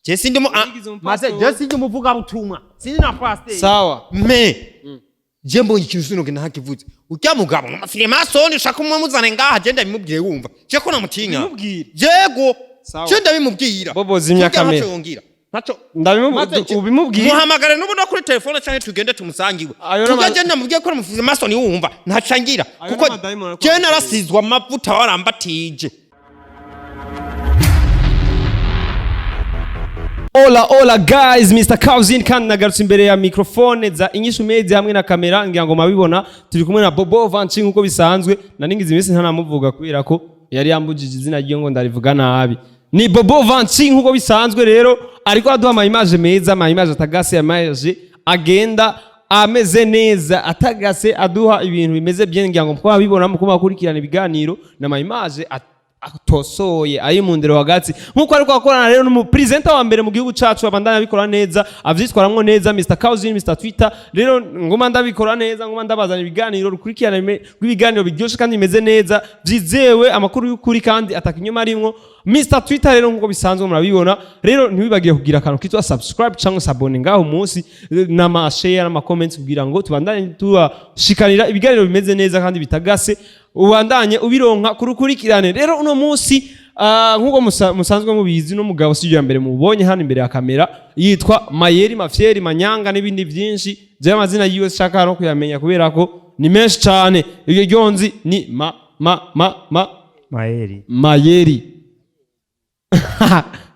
Je sindimo maze je sindimo vuga butumwa. Sindi na pastor. Sawa. Je mbonye ikintu sino gena hakivuze. Urya mugabo MUFIRIMASONI ushaka umuzane ngaha je ndabimubwiye wumva. Je ko namutinya. Yego. Je ndabimubwira. Bobo zimya kamera. Nacho ubimubwiye. Muhamagare nubu no kuri telefone cyane tugende tumusangiwe. Tujya ndamubwiye ko MUFIRIMASONI wumva ntacangira kuko je narasizwa amavuta warambatije. Hola guys, Mr. Kauzin kandi nagarutse imbere ya microphone za INYISHU Media hamwe na kamera ngira ngo mabibona turi kumwe na Bobo Vanchi nkuko bisanzwe naningize iminsi ntanamuvuga kubera ko yari yambujije izina ryo ngo ndarivuga nabi. Ni Bobo Vanchi nkuko bisanzwe rero ariko aduha ama image meza, ama image atagase, image agenda ameze neza atagase, aduha ibintu bimeze bien ngira ngo mko babibona muko bakurikirana ibiganiro na ama image tosoye ayi mu ndero hagati nkuko ariko akorana rero n'umu presenter wa mbere mu gihugu cacu abandanya bikora neza avyitwaramwo neza Mr. Kauzin Mr. Twitter rero ngoma ndabikora neza ngoma ndabazana ibiganiro rukurikirana ibiganiro biryoshe kandi bimeze neza vyizewe amakuru y'ukuri kandi atakinyoma arimwo Mr. Twitter rero nkuko bisanzwe murabibona rero ntiwibagiye kugira akantu kitwa subscribe cyangwa s'abone ngaho munsi n'ama share n'ama comments kugira ngo tubandanye tubashikanira ibiganiro bimeze neza kandi bitagase ubandanye ubironka kurukurikirane rero uno munsi nkuko musanzwe mubizi no mugabo sije mbere mubonye hano imbere ya kamera yitwa Mayeri Mafyeri Manyanga n'ibindi byinshi je amazina yiwe shaka no kuyamenya kubera ko ni menshi cyane iyo gyonzi ni Mayeri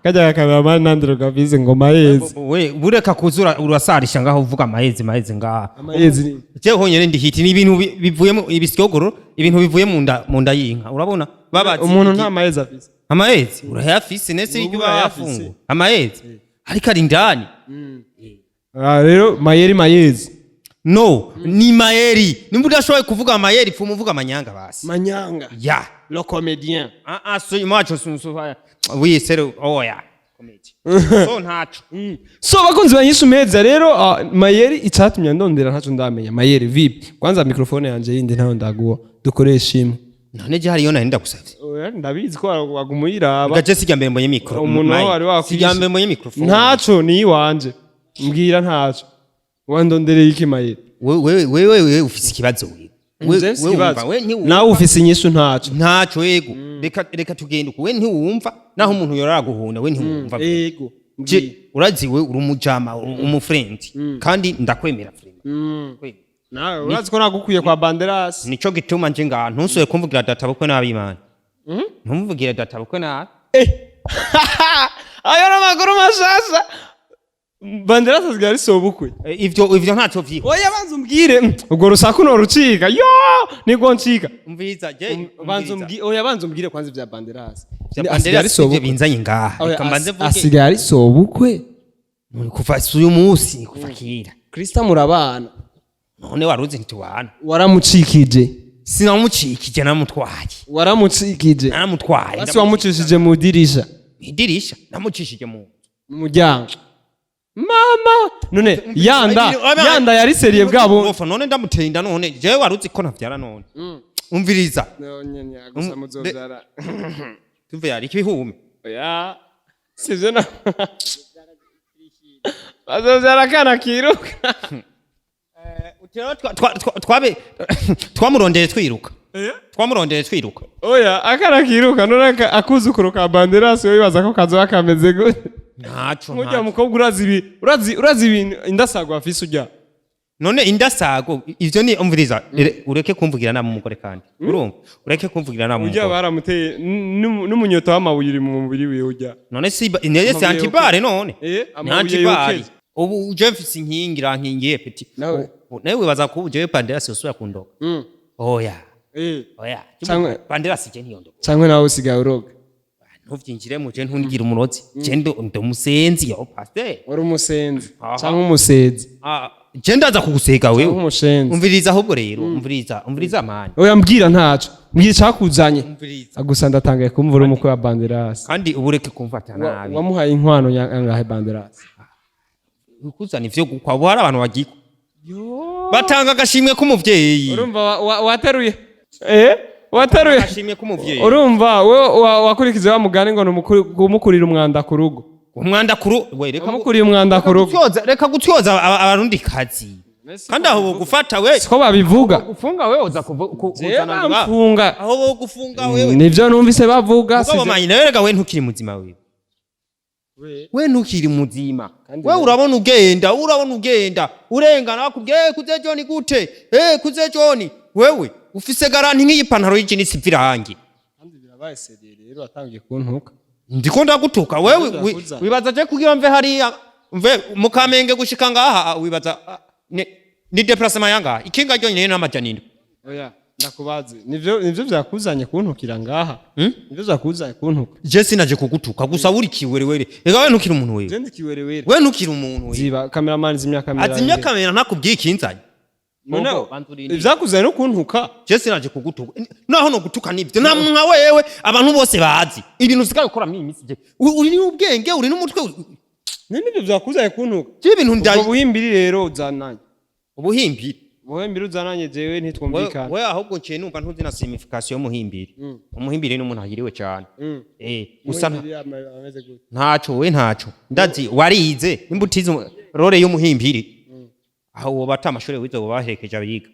kaja kamera nandiro gabize ngo Mayezi we bureka kuzura urasarisha ngaho uvuga Mayezi ngaha Mayezi je honyene ndi hiti ni ibintu bivuyemo ibisyogoro ibintu bivuye mu nda y'inka urabona babazi umuntu nta Mayezi afise Amayezi urayafise nese y'ibyo bayafungu Amayezi ariko ari ndani rero Mayezi no ni Mayeri nimba udashoboye kuvuga Mayeri pfu muvuga Manyanga basi Manyanga ya le comédien so macho sunsuva oui c'est oya comedy so ntacho so bakunzi banyishu Media rero Mayeri icatumye ndondera ntacho ndamenya Mayeri vipi kwanza microphone yanje yindi ntaho ndaguwa dukoresha imwe none je hari yona nenda gusavye oya ndabizi ko wagumuyiraba gaje sijya mbere mbonye micro umuntu wari sijya mbere mbonye microphone ntacho ni wanje mbwira ntacho wandondereye iki Mayeri wewe ufise ikibazo we nawe ufise inyishu ntaco yego reka tugende uko we ntiwumva naho umuntu yorara guhunda we ntiwumva yego urazi we uri umujama umufriend kandi ndakwemera friend nawe urazi ko nagukwiye kwa Banderas nico gituma nje ngaha ntusoye kumvugira databukwe nabi Imana ntumvugira databukwe nabi ayo n'amaguru mashasha Banderas azigari sobukwe ivyo ntaco vyiho oya banza umbwire ubwo rusaku no rucika yo niko ncika umviza je banza umbwire kwanza vya Banderas ivyo binzanye ngaha reka mbanze vuge asigari sobukwe kuva uyu munsi kuva kira Krista murabana none waruzi ntitwana waramucikije sinamucikije namutwaye waramucikije namutwaye basi wamucishije mu dirisha namucishije mu muryango mama none yanda yari seriye bwabo none ndamuteye inda none je waruzi ko ntavyara none umviriza none gusa muzovyara tuve yari kibihume oya sivyo na bazovyara kana kiruka utero twamurondeye twiruka oya akana kiruka none akuzukuru ka Banderas yo bibaza ko kazo akameze gute ntaco mujya mukobwa urazi ibintu indasago afise ujya none indasago ivyo ni umviriza ureke kumvugira na mumugore kandi urumva ureke kumvugira na mumugore ujya baramuteye n'umunyota w'amabuye uri mu mubiri wiwe ujya none si neye antibare none antibare ubu uje mfise inkingira nkingiye peti nawe wibaza ko uje Banderas yosubira kundoka oya Banderas je ntiyondo cyangwa nawe usigaye uroga ntuvyinjiremo je ntungira umurozi je ndo musenzi yo pasteur uri umusenzi cyangwa umusenzi je ndaza kugusega wewe umushenzi umviriza ahubwo rero umviriza mani oya mbwira ntaco mbwira cyakuzanye agusa ndatangaye kumvura umukwe wa Banderas kandi ubureke kumfata nabi wamuhaye inkwano yangahe Banderas ukuzana ivyo gukwa bwara abantu bagiko batanga agashimwe k'umuvyeyi urumva wateruye wataruye ashimye ko muvyeyi urumva we wakurikize wa mugani ngo numukurira umwanda ku rugo umwandakuru we Wamukuriye umwandakuru. reka gutyoza abarundi kazi kandi aho gufata we Siko babivuga. gufunga we oza kuzana Bafunga. aho bo gufunga wewe Nivyo numvise bavuga. Ubwo manyine rega we ntukiri muzima wewe we ntukiri muzima we urabona ugenda urengana bakubwiye kuze John gute kuze John wewe ufise garanti nk'iyipantaro y'ikini sivira hangi kandi birabaye sedere rero atangiye kuntuka ndiko ndagutuka wewe wibaza je kugira mve hariya mve mukamenge gushika ngaha wibaza ni déplacement yanga ikinga ryo nyine n'amajaninde oya ndakubaze nivyo vyakuzanye kuntukira ngaha nivyo vyakuzanye kuntuka je sinaje kugutuka gusa uri kiwerewere ega we ntukiri umuntu wewe je ndi kiwerewere we ntukiri umuntu wewe ziba cameraman zimya kamera azimya kamera ntakubwiye ikinzanye vyakuzanye no kuntuka je sinaje kugutuka naho no gutuka nivyo nta muntu nka wewe abantu bose bazi ibintu usika gukora mimisi je uri n'ubwenge uri n'umutwe nivyo vyakuzanye kuntuka je ibintu ndaye ubuhimbiri rero uzananye ubuhimbiri uzananye jewe ntitwumvikana we ahubwo nce numva ntuzi na signification y'umuhimbiri umuhimbiri n'umuntu ahiriwe cyane gusa ntaco ndazi warize nimba utize role y'umuhimbiri aho woba atamashuri wize baherekeje abiga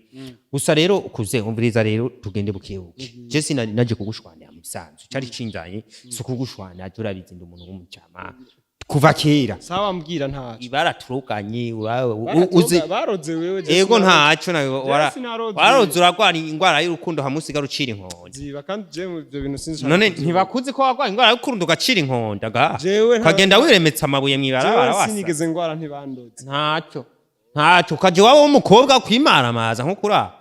gusa rero ukuze umviriza rero tugende bukebuke je sinaje kugushwanira mu bisanzwe cyari cinjanye so kugushwanira turabizi ndi umuntu w'umucama kuva kera sawa mbwira ntaco ibaraturukanye uzi baroze wewe yego ntaco nawe waroze uragwara ingwara y'urukundo hamusiga rucira inkonda ziba kandi je mu byo bintu sinzi none ntibakuzi ko wagwara ingwara y'urukundo ugacira inkonda ga kagenda wiremetsa amabuye mwibarabara wasa sinigeze ngwara ntibandoze ntaco kaje wawe w'umukobwa kwimaramaza nko kura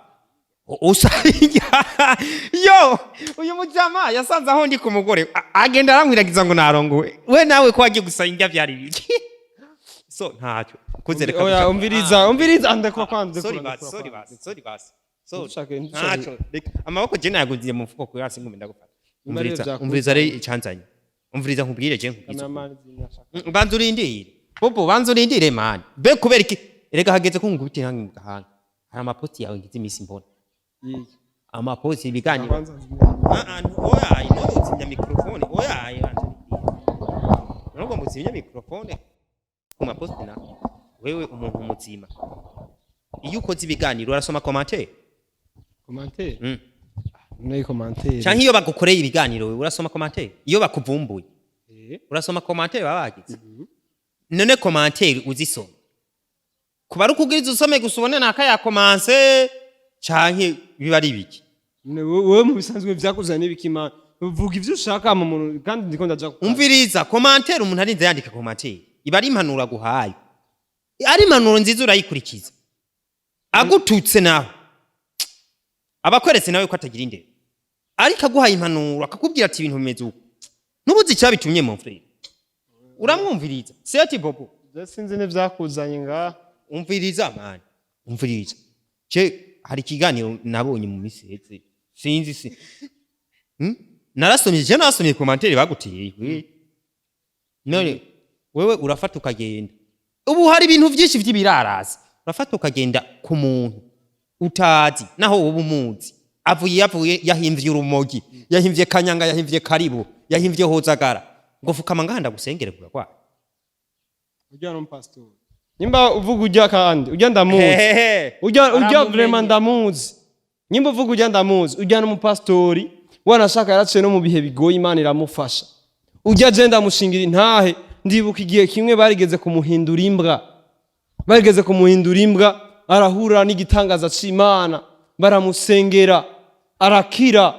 yo uyu mujama yasanze aho ndi ku mugore agenda aramwiragiza ngo narongowe we nawe ko wagiye gusa indya byari biki so ntacyo kuzereka oya umviriza ndakwa kwanze sorry bas ntacyo amaboko je nayaguziye mu mfuko ko yasi ngumenda gufata umviriza re icyanzanye umviriza nkubwire je nkubwiza banzurindire bobo banzurindire man be kubera iki erega hageze ko ngubiti hangi mu gahanga hari amaposti yawe ngize imisi mbona amaposti ibiganiro oya ino uzimya mikrofone oya nubwo muzimya mikrofone ku maposti na wewe umuntu muzima iyo ukoze ibiganiro urasoma commentaire ne commentaire cyangwa iyo bagukoreye ibiganiro wewe urasoma commentaire iyo bakuvumbuye urasoma commentaire babagize none commentaire uzisoma kuba rukugiriza usome gusubone nakaya commence canke biba ari biki wewe mu bisanzwe vyakuzana ibikima uvuga ivyo ushaka mu muntu kandi ndiko ndaja umviriza commentaire umuntu arinze yandika commentaire iba ari impanuro guhaye ari impanuro nziza urayikurikiza agututse nawe abakweretse nawe ko atagira indero ariko aguhaye impanuro akakubwira ati ibintu bimeze uko nubuzi cyabitumye mu frere uramwumviriza seti bobo sinzi ne vyakuzanye nga umviriza man umviriza je hari kiganiro nabonye mu miseze sinzi narasomye commentaire baguteye none wewe urafata ukagenda ubu hari ibintu byinshi by'ibirarazi urafata ukagenda ku muntu utazi naho wowe umuzi avuye yahimvye urumogi yahimvye kanyanga yahimvye karibu yahimvye hozagara ngo fukama nganda gusengere kwa ujya no pastor nimba uvuga ujya kandi ujya ndamuzi ujya vraiment ndamuzi nimba uvuga ujya ndamuzi ujya no mupastori wanashaka yaraciye no mu bihe bigoye Imana iramufasha ujya agenda mushingira intahe ndibuka igihe kimwe barigeze kumuhindura imbwa arahura n'igitangaza c'Imana baramusengera arakira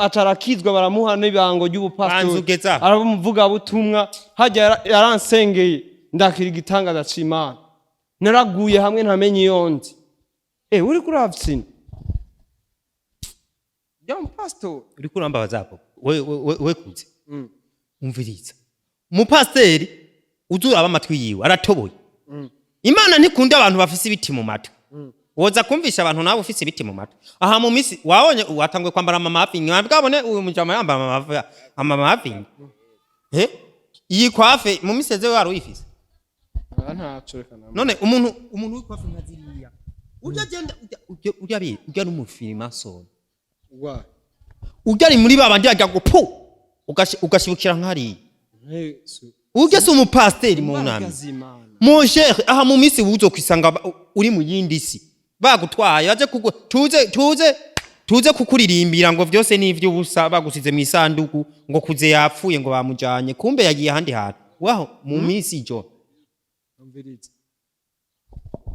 atarakizwa baramuha n'ibango ry'ubupastori aramuvuga butumwa hajya yaransengeye ndakira igitangaza c'Imana naraguye hamwe ntamenye yondi uri kuravtsina Young pastor uri kuramba bazako we kuze umviriza mu pasteur uzura abamatwi yiwe aratoboye Imana ntikunda abantu bafise ibiti mu matwi woza kumvisha abantu nabo ufise ibiti mu matwi aha mu misi wabonye watangwe kwambara amamafi mwabwabone uyu mujama yambara amamafi iyi kwafe mu miseze wari uyifise none umuntu w'ikwafe nkaziriya ujya genda ujya n'umufirimasoni ujya ari muri babandi ajya ngo pu ugashibukira nkari urya si umupasteri mu nami mon cher aha mu misi uzo kwisanga uri mu yindi si bagutwaye baje kugo tuze kukuririmbira ngo vyose nivyo ubusa bagusize mu isanduku ngo kuze yapfuye ngo bamujanye kumbe yagiye handi hantu waho mu misi jo umviriza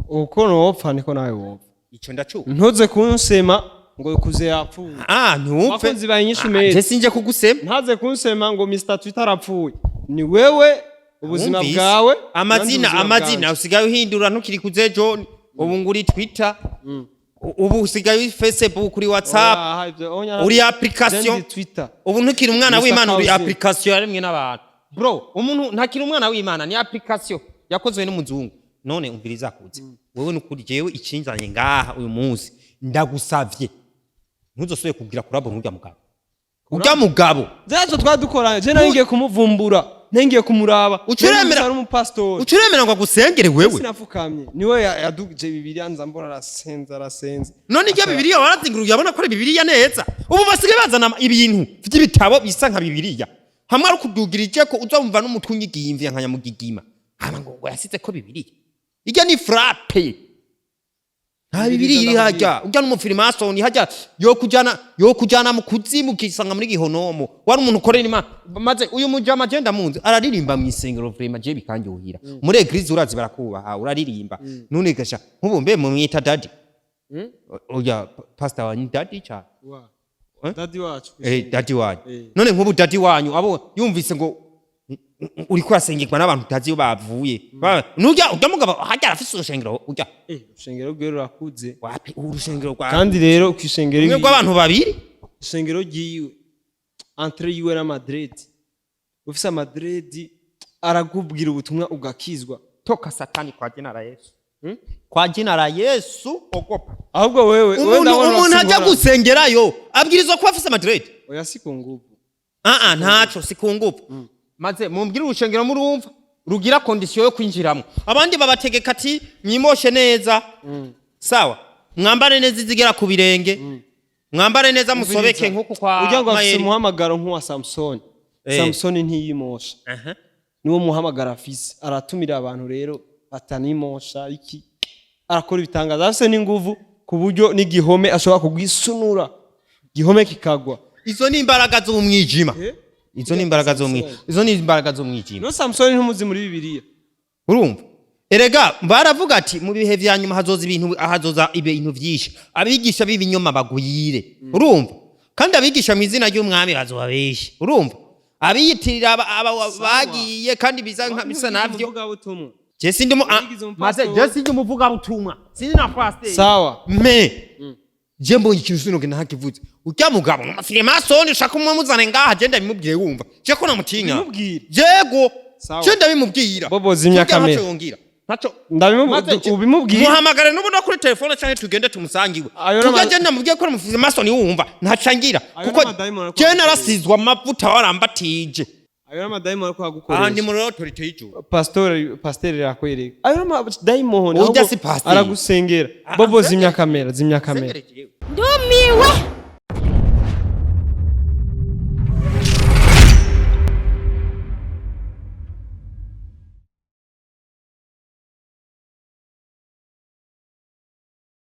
uko nopfa niko nawe wopfa ico ndacuka ntuze kunsema ngo kuze yapfuye ntupfe bakunzi ba inyishu meze sinje kugusema ntaze kunsema ngo Mr Twitter arapfuye ni wewe ubuzima bwawe amazina usigaye uhindura ntukiri kuze John ubu nguri Twitter ubu usigaye Facebook kuri WhatsApp uri application ubu ntukiri umwana w'Imana uri application yarimwe n'abantu bro umuntu ntakiri umwana w'Imana ni application yakozwe n'umuzungu none umviriza kuze wewe nukuri jewe icinzanye ngaha uyu munsi ndagusavye ntuzosubire kugira kurabo urya mugabo zacu twadukoranye je naringiye kumuvumbura ntengiye kumuraba ucuremera umupastori ucuremera ngo agusengere wewe sinafukamye niwe yadugije Bibiliya nzambora arasenze none irya Bibiliya warazinguruye abona ko Bibiliya neza ubu basigaye bazana ibintu by'ibitabo bisa nka Bibiliya hamwe ari kudugirije ko uzumva n'umutwe unyigimvye nka nyamugigima hama ngo yasize ko Bibiliya irya ni frappe ha Bibiliya iri hajya urya n'umufirimasoni hajya yo kujana mu kuzimu kisanga muri gihonomo wari umuntu ukorera Imana maze uyu mujama agenda munzi araririmba mu isengero vraiment je bikangiuhira muri eglise urazi barakubaha uraririmba none gasha nkubumbe mu mwita daddy oya pastor wa daddy cha daddy wacu daddy wanyu none nkubu daddy wanyu abo yumvise ngo uri kwasengirwa n'abantu utazi bavuye nujya mugabo hajya afise urushengero ujya urushengero rwero rakuze wapi urushengero kwa kandi rero kwishengero rw'abantu babiri urushengero giwe entre yiwe na Madrid ufise Madrid aragubwira ubutumwa ugakizwa toka satani kwa jina la Yesu kwa jina la Yesu ogopa ahubwo wewe umuntu ajya gusengerayo abwirizwa kuba afise Madrid oya sikungubu ntaco sikungubu maze mumbwira urushengero murumva rugira condition yo kwinjiramo abandi babategeka ati mwimoshe neza sawa mwambare neza izigera ku birenge mwambare neza musobeke nkuko kwa ujya ngo afise muhamagaro nk'uwa Samson ntiyimosha niwo muhamagara afise aratumira abantu rero batanimosha iki arakora ibitangaza afise n'inguvu ku buryo n'igihome ashobora kugwisunura gihome kikagwa izo ni imbaraga z'umwijima izo ni imbaraga zo mwijima no Samson ntumuzi muri Bibiliya urumva erega baravuga ati mu bihe vyanyuma hazoza ibintu vyinshi abigisha b'ibinyoma baguyire urumva kandi abigisha mu izina ry'umwami bazobabeshe urumva abiyitirira bagiye kandi bisa navyo je sindimo maze je sindimo vuga butumwa sindi na pastor sawa je mbonye ikintu sinoge ntakivuze urya mugabo MUFIRIMASONI ushaka umuzane ngaha je ndabimubwiye wumva je ko namutinya yego je ndabimubwira bobo zimya kamera ntaco ubimubwiye muhamagare n'ubona kuri telefone cyane tugende tumusangiwe tugende ndamubwiye ko MUFIRIMASONI wumva ntacangira kuko je narasizwa amavuta warambatije ayo madayimoni ko agukoresha ndi muri autorité y'ijuru pasteur yakwereka ayo madayimoni aragusengera bobo zimya kamera ndumiwe